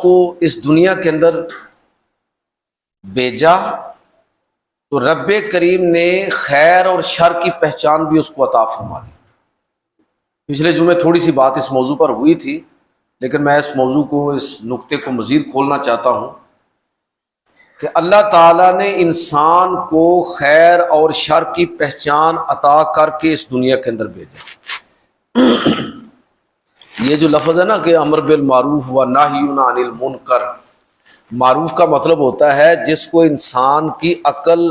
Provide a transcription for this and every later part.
کو اس دنیا کے اندر بھیجا تو رب کریم نے خیر اور شر کی پہچان بھی اس کو عطا فرما دی۔ پچھلے جمعے تھوڑی سی بات اس موضوع پر ہوئی تھی، لیکن میں اس موضوع کو، اس نقطے کو مزید کھولنا چاہتا ہوں کہ اللہ تعالیٰ نے انسان کو خیر اور شر کی پہچان عطا کر کے اس دنیا کے اندر بھیجا۔ یہ جو لفظ ہے نا کہ امر بالمعروف و نہی عن المنکر، معروف کا مطلب ہوتا ہے جس کو انسان کی عقل،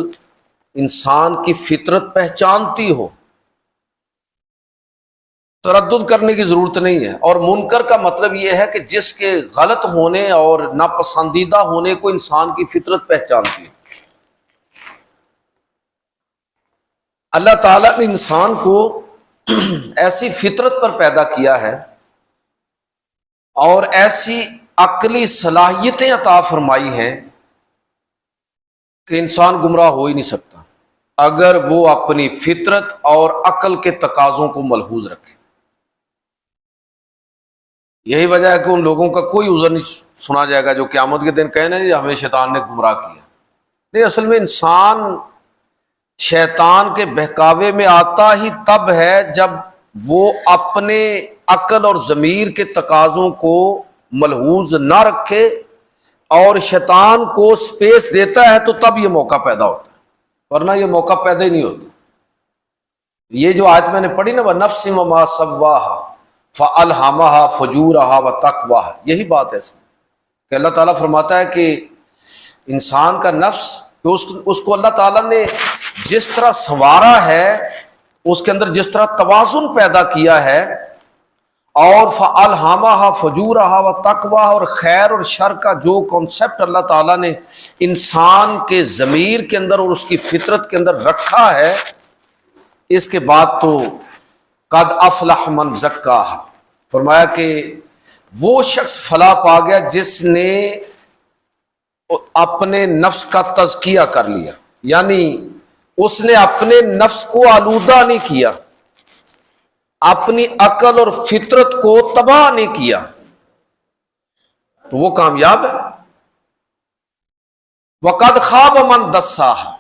انسان کی فطرت پہچانتی ہو، تردد کرنے کی ضرورت نہیں ہے، اور منکر کا مطلب یہ ہے کہ جس کے غلط ہونے اور ناپسندیدہ ہونے کو انسان کی فطرت پہچانتی ہے۔ اللہ تعالیٰ نے انسان کو ایسی فطرت پر پیدا کیا ہے اور ایسی عقلی صلاحیتیں عطا فرمائی ہیں کہ انسان گمراہ ہو ہی نہیں سکتا اگر وہ اپنی فطرت اور عقل کے تقاضوں کو ملحوظ رکھے۔ یہی وجہ ہے کہ ان لوگوں کا کوئی عذر نہیں سنا جائے گا جو قیامت کے دن کہنا ہے ہمیں شیطان نے گمراہ کیا۔ نہیں، اصل میں انسان شیطان کے بہکاوے میں آتا ہی تب ہے جب وہ اپنے عقل اور ضمیر کے تقاضوں کو ملحوظ نہ رکھے اور شیطان کو سپیس دیتا ہے، تو تب یہ موقع پیدا ہوتا ہے، ورنہ یہ موقع پیدا ہی نہیں ہوتا۔ یہ جو آیت میں نے پڑھی نا، وَنَفْسٍ وَمَا سَوَّاهَا فَأَلْهَمَهَا فُجُورَهَا وَتَقْوَاهَا، یہی بات ہے کہ اللہ تعالیٰ فرماتا ہے کہ انسان کا نفس، اس کو اللہ تعالیٰ نے جس طرح سنوارا ہے، اس کے اندر جس طرح توازن پیدا کیا ہے، اور فَأَلْهَمَهَا فُجُورَهَا وَتَقْوَاهَا، اور خیر اور شر کا جو کانسیپٹ اللہ تعالیٰ نے انسان کے ضمیر کے اندر اور اس کی فطرت کے اندر رکھا ہے، اس کے بعد تو قد افلح من زکاہا، فرمایا کہ وہ شخص فلاح پا گیا جس نے اپنے نفس کا تزکیہ کر لیا، یعنی اس نے اپنے نفس کو آلودہ نہیں کیا، اپنی عقل اور فطرت کو تباہ نہیں کیا، تو وہ کامیاب ہے۔ وقد خاب من دساہا،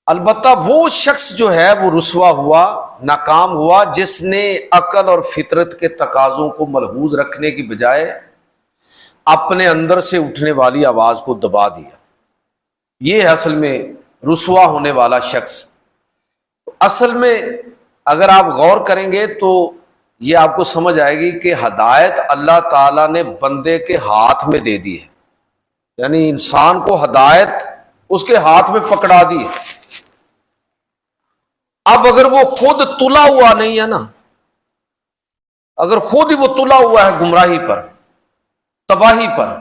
البتہ وہ شخص جو ہے وہ رسوا ہوا، ناکام ہوا، جس نے عقل اور فطرت کے تقاضوں کو ملحوظ رکھنے کی بجائے اپنے اندر سے اٹھنے والی آواز کو دبا دیا۔ یہ ہے اصل میں رسوا ہونے والا شخص۔ اصل میں اگر آپ غور کریں گے تو یہ آپ کو سمجھ آئے گی کہ ہدایت اللہ تعالیٰ نے بندے کے ہاتھ میں دے دی ہے، یعنی انسان کو ہدایت اس کے ہاتھ میں پکڑا دی ہے۔ اب اگر وہ خود تلا ہوا نہیں ہے نا، اگر خود ہی وہ تلا ہوا ہے گمراہی پر، تباہی پر،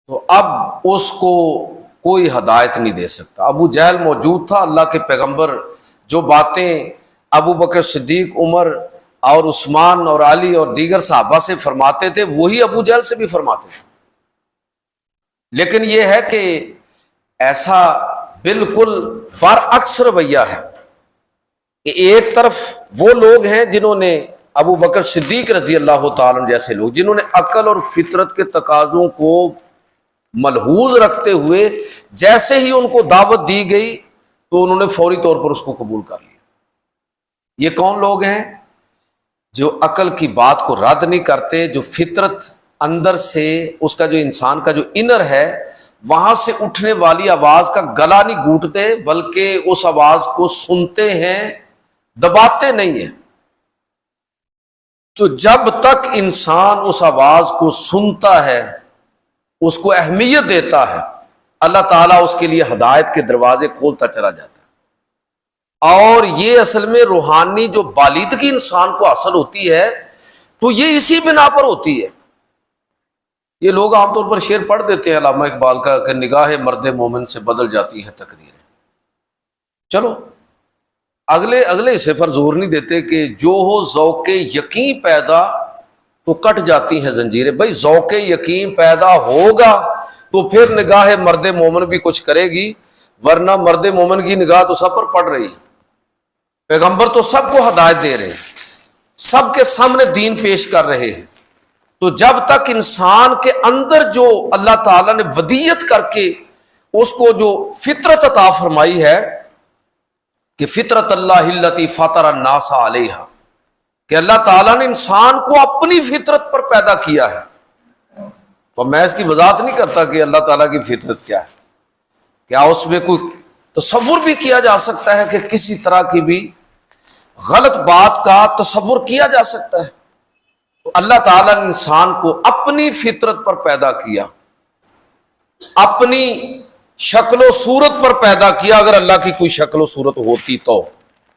تو اب اس کو کوئی ہدایت نہیں دے سکتا۔ ابو جہل موجود تھا، اللہ کے پیغمبر جو باتیں ابو بکر صدیق، عمر اور عثمان اور علی اور دیگر صحابہ سے فرماتے تھے، وہی ابو جہل سے بھی فرماتے تھے، لیکن یہ ہے کہ ایسا بالکل برعکس رویہ ہے کہ ایک طرف وہ لوگ ہیں جنہوں نے، ابو بکر صدیق رضی اللہ تعالیٰ جیسے لوگ، جنہوں نے عقل اور فطرت کے تقاضوں کو ملحوظ رکھتے ہوئے جیسے ہی ان کو دعوت دی گئی تو انہوں نے فوری طور پر اس کو قبول کر لیا۔ یہ کون لوگ ہیں؟ جو عقل کی بات کو رد نہیں کرتے، جو فطرت اندر سے اس کا جو انسان کا جو انر ہے وہاں سے اٹھنے والی آواز کا گلا نہیں گھونٹتے، بلکہ اس آواز کو سنتے ہیں، دباتے نہیں ہیں۔ تو جب تک انسان اس آواز کو سنتا ہے، اس کو اہمیت دیتا ہے، اللہ تعالیٰ اس کے لیے ہدایت کے دروازے کھولتا چلا جاتا ہے۔ اور یہ اصل میں روحانی جو بالیدگی انسان کو حاصل ہوتی ہے تو یہ اسی بنا پر ہوتی ہے۔ یہ لوگ عام طور پر شعر پڑھ دیتے ہیں علامہ اقبال کا کہ نگاہ مرد مومن سے بدل جاتی ہے تقدیریں۔ چلو اگلے حصے پر زور نہیں دیتے کہ جو ہو ذوق یقین پیدا تو کٹ جاتی ہیں زنجیریں۔ بھائی ذوق یقین پیدا ہوگا تو پھر نگاہ مرد مومن بھی کچھ کرے گی، ورنہ مرد مومن کی نگاہ تو سب پر پڑ رہی ہے۔ پیغمبر تو سب کو ہدایت دے رہے ہیں، سب کے سامنے دین پیش کر رہے ہیں، تو جب تک انسان کے اندر جو اللہ تعالیٰ نے ودیت کر کے اس کو جو فطرت عطا فرمائی ہے کہ فطرت اللہ التی فطر الناس علیہا، کہ اللہ تعالیٰ نے انسان کو اپنی فطرت پر پیدا کیا ہے. تو میں اس کی وضاحت نہیں کرتا کہ اللہ تعالیٰ کی فطرت کیا ہے، کیا اس میں کوئی تصور بھی کیا جا سکتا ہے کہ کسی طرح کی بھی غلط بات کا تصور کیا جا سکتا ہے؟ تو اللہ تعالیٰ نے انسان کو اپنی فطرت پر پیدا کیا، اپنی شکل و صورت پر پیدا کیا. اگر اللہ کی کوئی شکل و صورت ہوتی تو،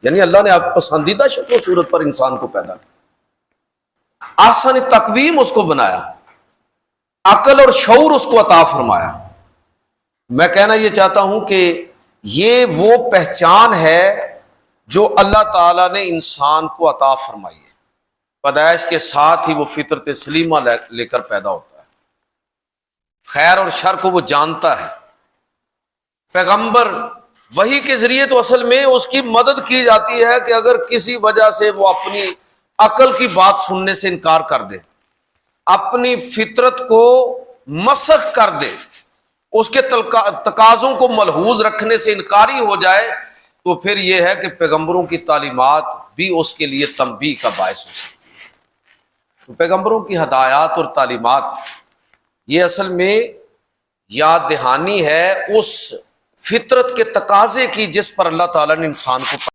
یعنی اللہ نے آپ پسندیدہ شکل و صورت پر انسان کو پیدا کیا، آسانی تقویم اس کو بنایا، عقل اور شعور اس کو عطا فرمایا. میں کہنا یہ چاہتا ہوں کہ یہ وہ پہچان ہے جو اللہ تعالیٰ نے انسان کو عطا فرمائی ہے. پیدائش کے ساتھ ہی وہ فطرت سلیمہ لے کر پیدا ہوتا ہے، خیر اور شر کو وہ جانتا ہے. پیغمبر وحی کے ذریعے تو اصل میں اس کی مدد کی جاتی ہے کہ اگر کسی وجہ سے وہ اپنی عقل کی بات سننے سے انکار کر دے، اپنی فطرت کو مسخ کر دے، اس کے تقاضوں کو ملحوظ رکھنے سے انکاری ہو جائے، تو پھر یہ ہے کہ پیغمبروں کی تعلیمات بھی اس کے لیے تنبیہ کا باعث ہو سکتی ہے. تو پیغمبروں کی ہدایات اور تعلیمات یہ اصل میں یاد دہانی ہے اس فطرت کے تقاضے کی جس پر اللہ تعالیٰ نے انسان کو